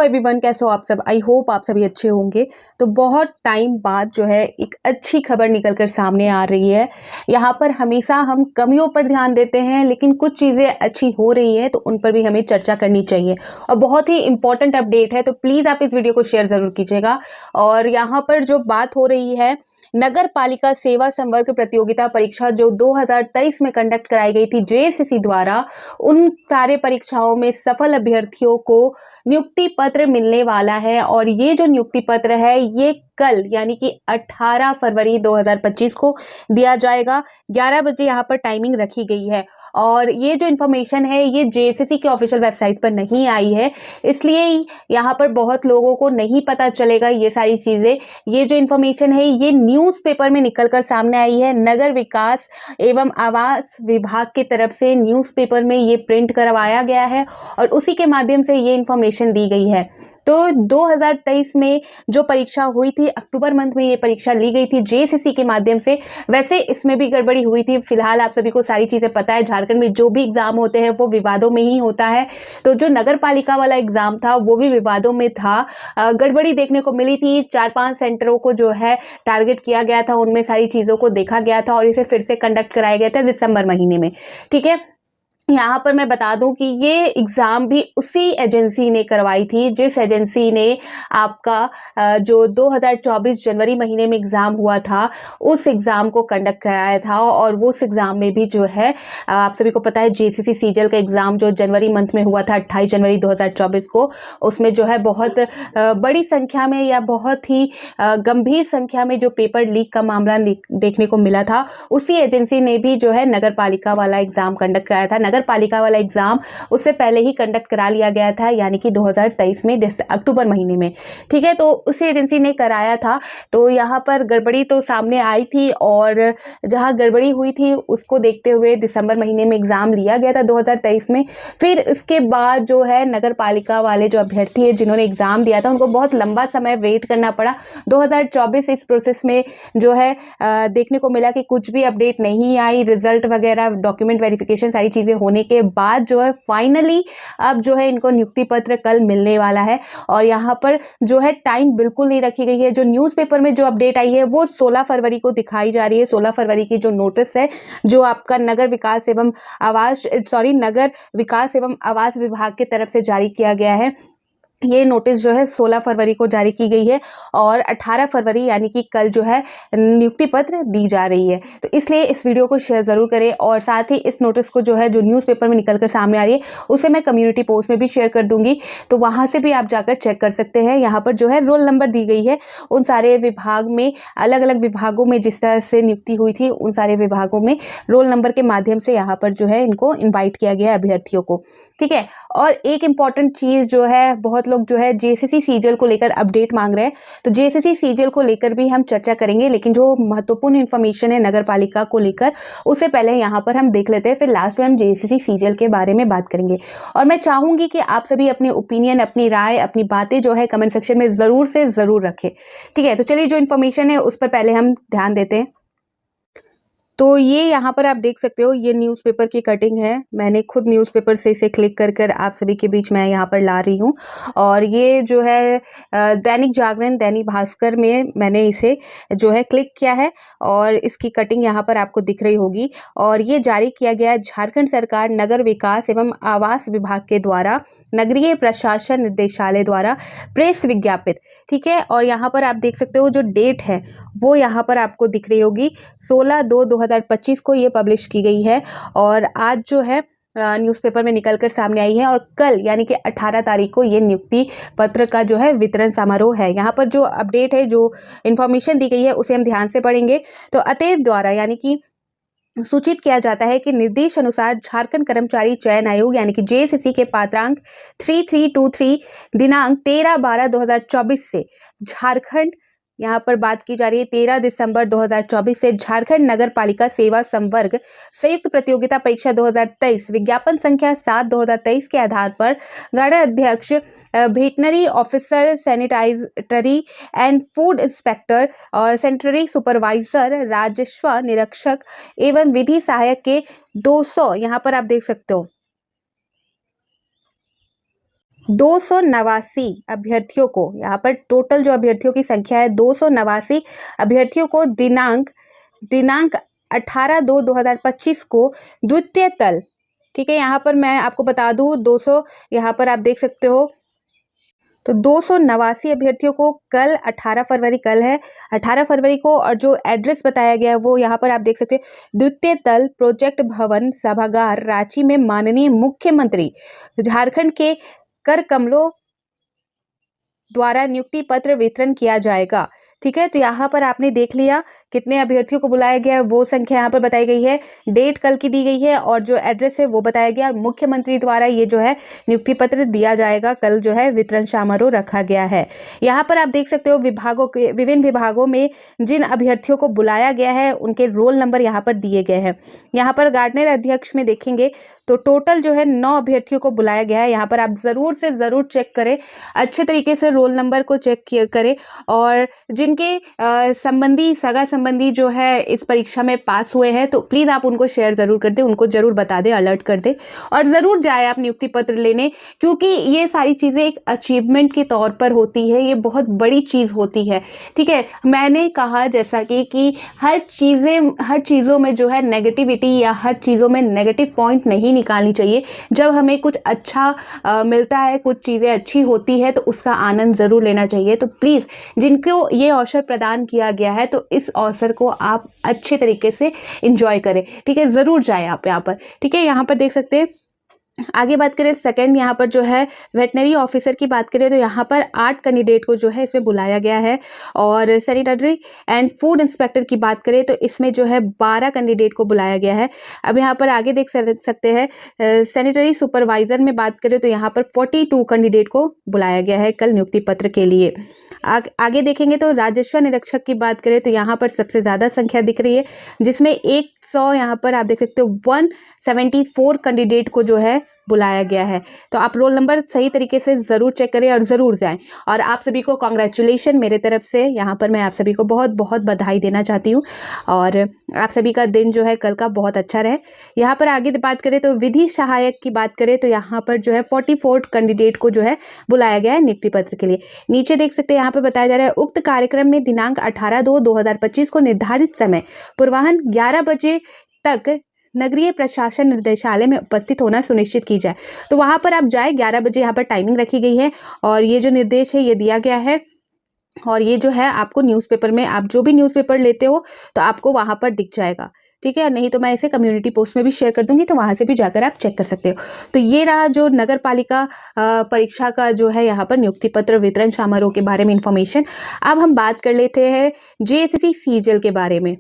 Everyone, कैसे हो आप सब। आई होप आप सभी अच्छे होंगे। तो बहुत टाइम बाद जो है एक अच्छी खबर निकल कर सामने आ रही है। यहाँ पर हमेशा हम कमियों पर ध्यान देते हैं, लेकिन कुछ चीज़ें अच्छी हो रही हैं तो उन पर भी हमें चर्चा करनी चाहिए और बहुत ही इंपॉर्टेंट अपडेट है। तो प्लीज़ आप इस वीडियो को शेयर ज़रूर कीजिएगा। और यहाँ पर जो बात हो रही है, नगर पालिका सेवा संवर्ग प्रतियोगिता परीक्षा जो 2023 में कंडक्ट कराई गई थी जेएसएससी द्वारा, उन सारे परीक्षाओं में सफल अभ्यर्थियों को नियुक्ति पत्र मिलने वाला है। और ये जो नियुक्ति पत्र है ये कल यानी कि 18 फरवरी 2025 को दिया जाएगा। 11 बजे यहाँ पर टाइमिंग रखी गई है। और ये जो इन्फॉर्मेशन है ये जेएसएससी के ऑफिशियल वेबसाइट पर नहीं आई है, इसलिए यहाँ पर बहुत लोगों को नहीं पता चलेगा ये सारी चीज़ें। ये जो इन्फॉर्मेशन है ये न्यूज़पेपर में निकलकर सामने आई है। नगर विकास एवं आवास विभाग की तरफ से न्यूज़पेपर में ये प्रिंट करवाया गया है और उसी के माध्यम से ये इन्फॉर्मेशन दी गई है। तो 2023 में जो परीक्षा हुई थी, अक्टूबर मंथ में ये परीक्षा ली गई थी जेएसएससी के माध्यम से। वैसे इसमें भी गड़बड़ी हुई थी। फिलहाल आप सभी को सारी चीज़ें पता है, झारखंड में जो भी एग्जाम होते हैं वो विवादों में ही होता है। तो जो नगर पालिका वाला एग्जाम था वो भी विवादों में था। गड़बड़ी देखने को मिली थी। 4-5 सेंटरों को जो है टारगेट किया गया था, उनमें सारी चीज़ों को देखा गया था और इसे फिर से कंडक्ट कराया गया था दिसंबर महीने में। ठीक है, यहाँ पर मैं बता दूं कि ये एग्ज़ाम भी उसी एजेंसी ने करवाई थी जिस एजेंसी ने आपका जो 2024 जनवरी महीने में एग्ज़ाम हुआ था उस एग्ज़ाम को कंडक्ट कराया था। और वो उस एग्ज़ाम में भी जो है आप सभी को पता है जेएसएससी सीजीएल का एग्ज़ाम जो जनवरी मंथ में हुआ था 28 जनवरी 2024 को, उसमें जो है बहुत बड़ी संख्या में या बहुत ही गंभीर संख्या में जो पेपर लीक का मामला देखने को मिला था। उसी एजेंसी ने भी जो है नगर पालिका वाला एग्ज़ाम कंडक्ट कराया था। नगर पालिका वाला एग्जाम उससे पहले ही कंडक्ट करा लिया गया था, यानी कि 2023 में अक्टूबर महीने में। ठीक है, तो उसी एजेंसी ने कराया था। तो यहाँ पर गड़बड़ी तो सामने आई थी और जहाँ गड़बड़ी हुई थी उसको देखते हुए दिसंबर महीने में एग्जाम लिया गया था 2023 में। फिर इसके बाद जो है नगर पालिका वाले जो अभ्यर्थी है जिन्होंने एग्जाम दिया था उनको बहुत लंबा समय वेट करना पड़ा। 2024 इस प्रोसेस में जो है देखने को मिला कि कुछ भी अपडेट नहीं आई। रिजल्ट वगैरह, डॉक्यूमेंट वेरिफिकेशन, सारी चीज़ें होने के बाद जो है फाइनली अब जो है इनको नियुक्ति पत्र कल मिलने वाला है। और यहाँ पर जो है टाइम बिल्कुल नहीं रखी गई है। जो न्यूज़पेपर में जो अपडेट आई है वो 16 फरवरी को दिखाई जा रही है। 16 फरवरी की जो नोटिस है जो आपका नगर विकास एवं आवास विभाग की तरफ से जारी किया गया है, ये नोटिस जो है 16 फरवरी को जारी की गई है और 18 फरवरी यानी कि कल जो है नियुक्ति पत्र दी जा रही है। तो इसलिए इस वीडियो को शेयर ज़रूर करें और साथ ही इस नोटिस को जो है जो न्यूज़पेपर में निकल कर सामने आ रही है उसे मैं कम्युनिटी पोस्ट में भी शेयर कर दूंगी, तो वहाँ से भी आप जाकर चेक कर सकते हैं। यहाँ पर जो है रोल नंबर दी गई है उन सारे विभाग में, अलग अलग विभागों में जिस तरह से नियुक्ति हुई थी उन सारे विभागों में रोल नंबर के माध्यम से यहाँ पर जो है इनको इन्वाइट किया गया है अभ्यर्थियों को। ठीक है, और एक इम्पॉर्टेंट चीज़ जो है, बहुत लोग जो है जेएसएससी सीजीएल को लेकर अपडेट मांग रहे हैं, तो जेएसएससी सीजीएल को लेकर भी हम चर्चा करेंगे, लेकिन जो महत्वपूर्ण इन्फॉर्मेशन है नगर पालिका को लेकर उसे पहले यहाँ पर हम देख लेते हैं, फिर लास्ट में हम जेएसएससी सीजीएल के बारे में बात करेंगे। और मैं चाहूँगी कि आप सभी अपनी ओपिनियन, अपनी राय, अपनी बातें जो है कमेंट सेक्शन में ज़रूर से ज़रूर रखें। ठीक है, तो चलिए जो इन्फॉर्मेशन है उस पर पहले हम ध्यान देते हैं। तो ये यहाँ पर आप देख सकते हो, ये न्यूज़पेपर की कटिंग है। मैंने खुद न्यूज़पेपर से इसे क्लिक कर कर आप सभी के बीच में यहाँ पर ला रही हूँ। और ये जो है दैनिक जागरण, दैनिक भास्कर में मैंने इसे जो है क्लिक किया है और इसकी कटिंग यहाँ पर आपको दिख रही होगी। और ये जारी किया गया है झारखंड सरकार नगर विकास एवं आवास विभाग के द्वारा, नगरीय प्रशासन निर्देशालय द्वारा प्रेस विज्ञापित। ठीक है, और यहाँ पर आप देख सकते हो जो डेट है वो यहाँ पर आपको दिख रही होगी, 16/2/2025 को ये पब्लिश की गई है। और आज जो है न्यूज़पेपर में निकलकर सामने आई है और कल यानी कि 18 तारीख को ये नियुक्ति पत्र का जो है वितरण समारोह है। यहाँ पर जो अपडेट है, जो इन्फॉर्मेशन दी गई है उसे हम ध्यान से पढ़ेंगे। तो अतएव द्वारा यानी कि सूचित किया जाता है कि निर्देश अनुसार झारखंड कर्मचारी चयन आयोग यानी कि जेएसएससी के पात्रांक 3323 दिनांक 13/12/2024 से झारखंड, यहाँ पर बात की जा रही है 13 दिसंबर 2024 से झारखंड नगर पालिका सेवा संवर्ग संयुक्त प्रतियोगिता परीक्षा 2023 विज्ञापन संख्या 7/2023 के आधार पर गणाध्यक्ष, veterinary officer, sanitary and food inspector और सैनिटरी सुपरवाइजर, राजस्व निरीक्षक एवं विधि सहायक के 200, यहाँ पर आप देख सकते हो 289 अभ्यर्थियों को, यहाँ पर टोटल जो अभ्यर्थियों की संख्या है 289 अभ्यर्थियों को दिनांक 18/2/2025 को द्वितीय तल, ठीक है, यहाँ पर मैं आपको बता दूँ 200, यहाँ पर आप देख सकते हो, तो 289 अभ्यर्थियों को कल 18 फरवरी, कल है 18 फरवरी को, और जो एड्रेस बताया गया है वो यहाँ पर आप देख सकते हो, द्वितीय तल प्रोजेक्ट भवन सभागार रांची में माननीय मुख्यमंत्री झारखंड के कर कमलों द्वारा नियुक्ति पत्र वितरण किया जाएगा। ठीक है, तो यहाँ पर आपने देख लिया कितने अभ्यर्थियों को बुलाया गया है, वो संख्या यहाँ पर बताई गई है, डेट कल की दी गई है, और जो एड्रेस है वो बताया गया, और मुख्यमंत्री द्वारा ये जो है नियुक्ति पत्र दिया जाएगा, कल जो है वितरण समारोह रखा गया है। यहाँ पर आप देख सकते हो विभागों के, विभिन्न विभागों में जिन अभ्यर्थियों को बुलाया गया है उनके रोल नंबर यहाँ पर दिए गए हैं। यहाँ पर गार्डनर अध्यक्ष में देखेंगे तो टोटल जो है 9 अभ्यर्थियों को बुलाया गया है। यहाँ पर आप ज़रूर से ज़रूर चेक करें, अच्छे तरीके से रोल नंबर को चेक करें, और जिनके संबंधी, सगा संबंधी जो है इस परीक्षा में पास हुए हैं तो प्लीज़ आप उनको शेयर ज़रूर कर दें, उनको ज़रूर बता दें, अलर्ट कर दें, और ज़रूर जाए आप नियुक्ति पत्र लेने, क्योंकि ये सारी चीज़ें एक अचीवमेंट के तौर पर होती है, ये बहुत बड़ी चीज़ होती है। ठीक है, मैंने कहा जैसा कि हर चीज़ों में जो है नेगेटिविटी या हर चीज़ों में नेगेटिव पॉइंट नहीं निकालनी चाहिए। जब हमें कुछ अच्छा मिलता है, कुछ चीज़ें अच्छी होती है तो उसका आनंद ज़रूर लेना चाहिए। तो प्लीज़ जिनको ये अवसर प्रदान किया गया है तो इस अवसर को आप अच्छे तरीके से एंजॉय करें। ठीक है, ज़रूर जाएं आप यहाँ पर। ठीक है, यहाँ पर देख सकते हैं। आगे बात करें सेकंड, यहाँ पर जो है वेटनरी ऑफिसर की बात करें तो यहाँ पर 8 कैंडिडेट को जो है इसमें बुलाया गया है, और सैनिटरी एंड फूड इंस्पेक्टर की बात करें तो इसमें जो है 12 कैंडिडेट को बुलाया गया है। अब यहाँ पर आगे देख सकते हैं सैनिटरी सुपरवाइजर में बात करें तो यहाँ पर 42 कैंडिडेट को बुलाया गया है कल नियुक्ति पत्र के लिए। आगे देखेंगे तो राजस्व निरीक्षक की बात करें तो यहाँ पर सबसे ज़्यादा संख्या दिख रही है, जिसमें 100, यहाँ पर आप देख सकते हो 174 कैंडिडेट को जो है बुलाया गया है। तो आप रोल नंबर सही तरीके से ज़रूर चेक करें और ज़रूर जाएं। और आप सभी को कॉन्ग्रेचुलेशन मेरे तरफ से, यहाँ पर मैं आप सभी को बहुत बहुत बधाई देना चाहती हूँ, और आप सभी का दिन जो है कल का बहुत अच्छा रहे। यहाँ पर आगे बात करें तो विधि सहायक की बात करें तो यहाँ पर जो है 44 कैंडिडेट को जो है बुलाया गया है नियुक्ति पत्र के लिए। नीचे देख सकते हैं यहाँ पर बताया जा रहा है उक्त कार्यक्रम में दिनांक 18/2/2025 को निर्धारित समय पूर्वाह्न 11 बजे तक नगरीय प्रशासन निर्देशालय में उपस्थित होना सुनिश्चित की जाए। तो वहाँ पर आप जाए, 11 बजे यहाँ पर टाइमिंग रखी गई है, और ये जो निर्देश है ये दिया गया है, और ये जो है आपको न्यूज़पेपर में, आप जो भी न्यूज़पेपर लेते हो तो आपको वहाँ पर दिख जाएगा। ठीक है, नहीं तो मैं इसे कम्युनिटी पोस्ट में भी शेयर कर दूंगी, तो वहाँ से भी जाकर आप चेक कर सकते हो। तो ये रहा जो नगर पालिका परीक्षा का जो है यहाँ पर नियुक्ति पत्र वितरण समारोह के बारे में इंफॉर्मेशन। अब हम बात कर लेते हैं जेएसएससी सीजीएल के बारे में।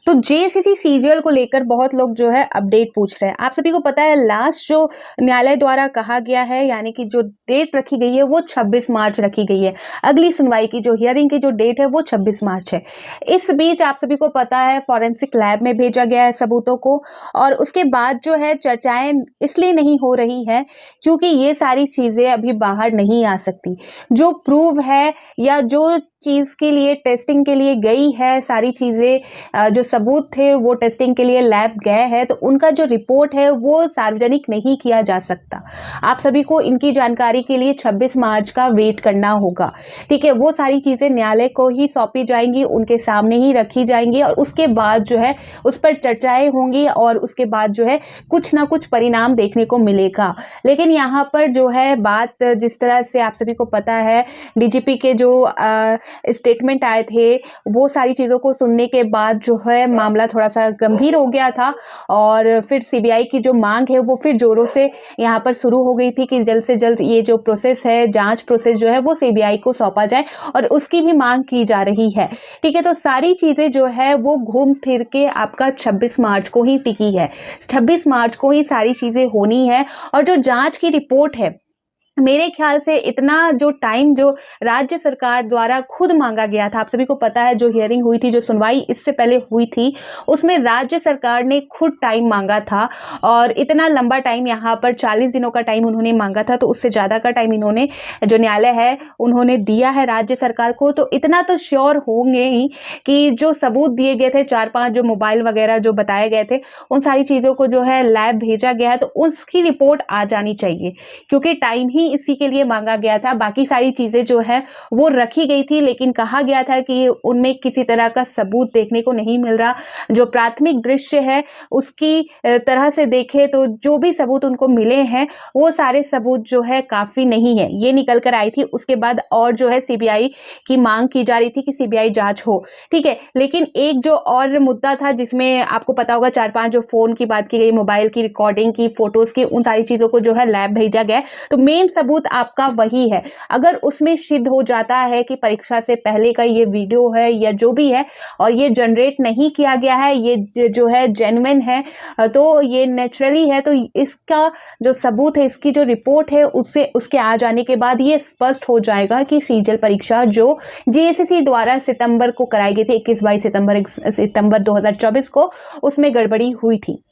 तो जेएसएससी सीजीएल को लेकर बहुत लोग जो है अपडेट पूछ रहे हैं। आप सभी को पता है लास्ट जो न्यायालय द्वारा कहा गया है, यानी कि जो डेट रखी गई है वो 26 मार्च रखी गई है। अगली सुनवाई की जो हियरिंग की जो डेट है वो 26 मार्च है। इस बीच आप सभी को पता है फॉरेंसिक लैब में भेजा गया है सबूतों को, और उसके बाद जो है चर्चाएं इसलिए नहीं हो रही है क्योंकि ये सारी चीज़ें अभी बाहर नहीं आ सकती। जो प्रूव है या जो चीज़ के लिए टेस्टिंग के लिए गई है, सारी चीज़ें जो सबूत थे वो टेस्टिंग के लिए लैब गए हैं, तो उनका जो रिपोर्ट है वो सार्वजनिक नहीं किया जा सकता। आप सभी को इनकी जानकारी के लिए 26 मार्च का वेट करना होगा। ठीक है, वो सारी चीज़ें न्यायालय को ही सौंपी जाएंगी, उनके सामने ही रखी जाएंगी, और उसके बाद जो है उस पर चर्चाएं होंगी, और उसके बाद जो है कुछ ना कुछ परिणाम देखने को मिलेगा। लेकिन यहाँ पर जो है बात, जिस तरह से आप सभी को पता है डीजीपी के जो स्टेटमेंट आए थे, वो सारी चीज़ों को सुनने के बाद जो है मामला थोड़ा सा गंभीर हो गया था, और फिर सीबीआई की जो मांग है वो फिर जोरों से यहाँ पर शुरू हो गई थी कि जल्द से जल्द ये जो प्रोसेस है, जांच प्रोसेस जो है वो सीबीआई को सौंपा जाए, और उसकी भी मांग की जा रही है। ठीक है, तो सारी चीज़ें जो है वो घूम फिर के आपका 26 मार्च को ही टिकी है। 26 मार्च को ही सारी चीज़ें होनी है, और जो जाँच की रिपोर्ट है मेरे ख्याल से इतना जो टाइम जो राज्य सरकार द्वारा खुद मांगा गया था, आप सभी को पता है जो हियरिंग हुई थी, जो सुनवाई इससे पहले हुई थी, उसमें राज्य सरकार ने खुद टाइम मांगा था और इतना लंबा टाइम यहाँ पर 40 दिनों का टाइम उन्होंने मांगा था, तो उससे ज़्यादा का टाइम इन्होंने जो न्यायालय है उन्होंने दिया है राज्य सरकार को। तो इतना तो श्योर होंगे ही कि जो सबूत दिए गए थे 4-5 जो मोबाइल वगैरह जो बताए गए थे, उन सारी चीज़ों को जो है लैब भेजा गया है, तो उसकी रिपोर्ट आ जानी चाहिए, क्योंकि टाइम ही इसी के लिए मांगा गया था। बाकी सारी चीज़ें जो है वो रखी गई थी, लेकिन कहा गया था कि उनमें किसी तरह का सबूत देखने को नहीं मिल रहा। जो प्राथमिक दृश्य है उसकी तरह से देखें तो जो भी सबूत उनको मिले हैं वो सारे सबूत जो है काफ़ी नहीं है, ये निकल कर आई थी। उसके बाद और जो है सीबीआई की मांग की जा रही थी कि सीबीआई जांच हो, ठीक है। लेकिन एक जो और मुद्दा था जिसमें आपको पता होगा 4-5 जो फ़ोन की बात की गई, मोबाइल की रिकॉर्डिंग की, फ़ोटोज़ की, उन सारी चीज़ों को जो है लैब भेजा गया। तो मेन सबूत आपका वही है। अगर उसमें सिद्ध हो जाता है कि परीक्षा से पहले का ये वीडियो है या जो भी है और ये जनरेट नहीं किया गया है, ये जो है जेन्युइन है, तो ये नेचुरली है, तो इसका जो सबूत है, इसकी जो रिपोर्ट है, उसके आ जाने के बाद ये स्पष्ट हो जाएगा कि सीजीएल परीक्षा जो जेएसएससी द्वारा सितंबर को कराई गई थी, 21-22 सितंबर 2024 को, उसमें गड़बड़ी हुई थी,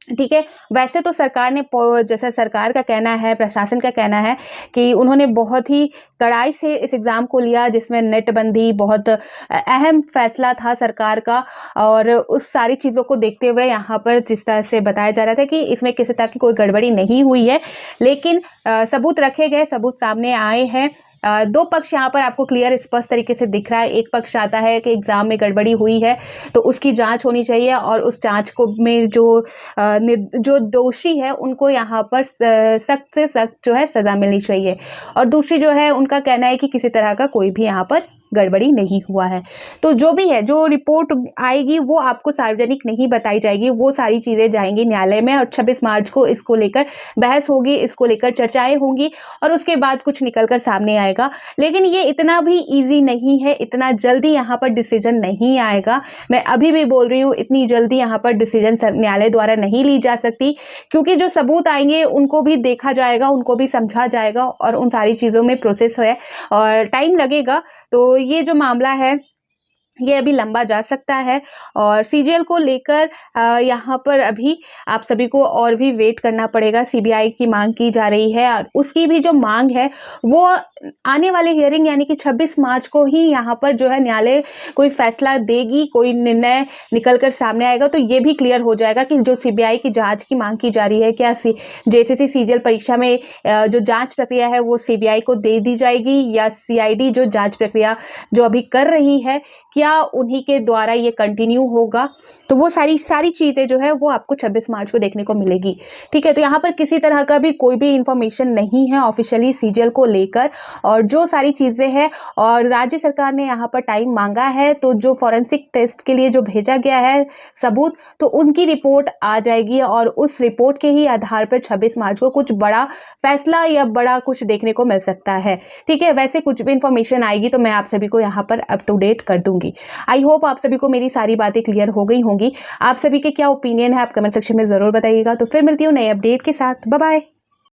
ठीक है। वैसे तो सरकार ने जैसा सरकार का कहना है, प्रशासन का कहना है कि उन्होंने बहुत ही कड़ाई से इस एग्ज़ाम को लिया, जिसमें नेटबंदी बहुत अहम फैसला था सरकार का। और उस सारी चीज़ों को देखते हुए यहाँ पर जिस तरह से बताया जा रहा था कि इसमें किसी तरह की कोई गड़बड़ी नहीं हुई है, लेकिन सबूत रखे गए, सबूत सामने आए हैं। दो पक्ष यहाँ पर आपको क्लियर स्पष्ट तरीके से दिख रहा है। एक पक्ष आता है कि एग्ज़ाम में गड़बड़ी हुई है तो उसकी जांच होनी चाहिए और उस जांच को में जो दोषी है उनको यहाँ पर सख्त से सख्त जो है सज़ा मिलनी चाहिए। और दूसरी जो है उनका कहना है कि किसी तरह का कोई भी यहाँ पर गड़बड़ी नहीं हुआ है। तो जो भी है, जो रिपोर्ट आएगी वो आपको सार्वजनिक नहीं बताई जाएगी, वो सारी चीज़ें जाएंगी न्यायालय में और 26 मार्च को इसको लेकर बहस होगी, इसको लेकर चर्चाएं होंगी और उसके बाद कुछ निकल कर सामने आएगा। लेकिन ये इतना भी ईजी नहीं है, इतना जल्दी यहाँ पर डिसीजन नहीं आएगा। मैं अभी भी बोल रही हूँ, इतनी जल्दी यहाँ पर डिसीजन न्यायालय द्वारा नहीं ली जा सकती, क्योंकि जो सबूत आएंगे उनको भी देखा जाएगा, उनको भी समझा जाएगा और उन सारी चीज़ों में प्रोसेस है और टाइम लगेगा। तो ये जो मामला है ये अभी लंबा जा सकता है और सीजीएल को लेकर यहाँ पर अभी आप सभी को और भी वेट करना पड़ेगा। सीबीआई की मांग की जा रही है और उसकी भी जो मांग है वो आने वाले हियरिंग यानी कि 26 मार्च को ही यहाँ पर जो है न्यायालय कोई फैसला देगी, कोई निर्णय निकल कर सामने आएगा। तो ये भी क्लियर हो जाएगा कि जो सीबीआई की जांच की मांग की जा रही है, क्या जेएसएससी सीजीएल परीक्षा में जो जांच प्रक्रिया है वो सीबीआई को दे दी जाएगी या सीआईडी जो जांच प्रक्रिया जो अभी कर रही है क्या उन्हीं के द्वारा ये कंटिन्यू होगा। तो वो सारी चीज़ें जो है वो आपको 26 मार्च को देखने को मिलेगी, ठीक है। तो यहाँ पर किसी तरह का भी कोई भी इंफॉर्मेशन नहीं है ऑफिशियली सीजीएल को लेकर और जो सारी चीज़ें हैं और राज्य सरकार ने यहाँ पर टाइम मांगा है, तो जो फॉरेंसिक टेस्ट के लिए जो भेजा गया है सबूत, तो उनकी रिपोर्ट आ जाएगी और उस रिपोर्ट के ही आधार पर 26 मार्च को कुछ बड़ा फैसला या बड़ा कुछ देखने को मिल सकता है, ठीक है। वैसे कुछ भी इंफॉर्मेशन आएगी तो मैं आप सभी को यहाँ पर अप टू डेट कर दूंगी। आई होप आप सभी को मेरी सारी बातें क्लियर हो गई होंगी। आप सभी के क्या ओपिनियन है आप कमेंट सेक्शन में ज़रूर बताइएगा। तो फिर मिलती हूँ नए अपडेट के साथ। Bye bye.